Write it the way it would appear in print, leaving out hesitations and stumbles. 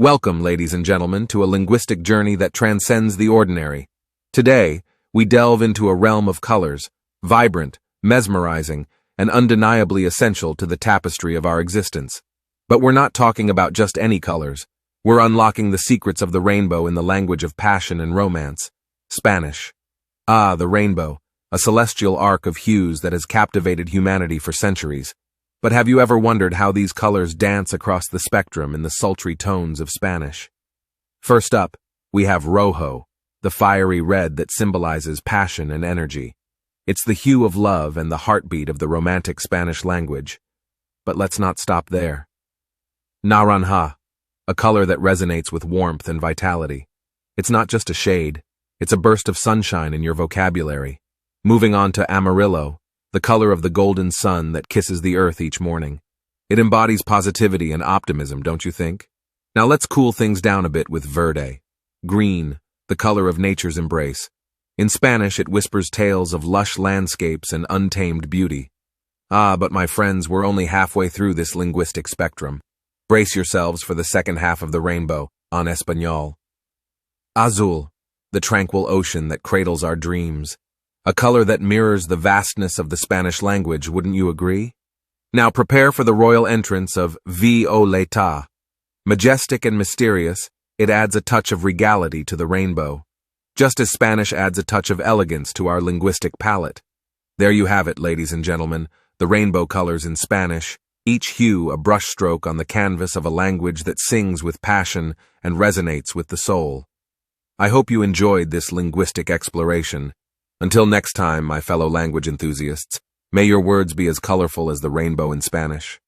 Welcome, ladies and gentlemen, to a linguistic journey that transcends the ordinary. Today, we delve into a realm of colors, vibrant, mesmerizing, and undeniably essential to the tapestry of our existence. But we're not talking about just any colors. We're unlocking the secrets of the rainbow in the language of passion and romance, Spanish. Ah, the rainbow, a celestial arc of hues that has captivated humanity for centuries. But have you ever wondered how these colors dance across the spectrum in the sultry tones of Spanish? First up, we have Rojo, the fiery red that symbolizes passion and energy. It's the hue of love and the heartbeat of the romantic Spanish language. But let's not stop there. Naranja, a color that resonates with warmth and vitality. It's not just a shade, it's a burst of sunshine in your vocabulary. Moving on to Amarillo, the color of the golden sun that kisses the earth each morning. It embodies positivity and optimism, don't you think? Now let's cool things down a bit with verde, green, the color of nature's embrace. In Spanish, it whispers tales of lush landscapes and untamed beauty. Ah, but my friends, we're only halfway through this linguistic spectrum. Brace yourselves for the second half of the rainbow, en español. Azul, the tranquil ocean that cradles our dreams. A color that mirrors the vastness of the Spanish language, wouldn't you agree? Now prepare for the royal entrance of violeta. Majestic and mysterious, it adds a touch of regality to the rainbow. Just as Spanish adds a touch of elegance to our linguistic palette. There you have it, ladies and gentlemen, the rainbow colors in Spanish, each hue a brushstroke on the canvas of a language that sings with passion and resonates with the soul. I hope you enjoyed this linguistic exploration. Until next time, my fellow language enthusiasts, may your words be as colorful as the rainbow in Spanish.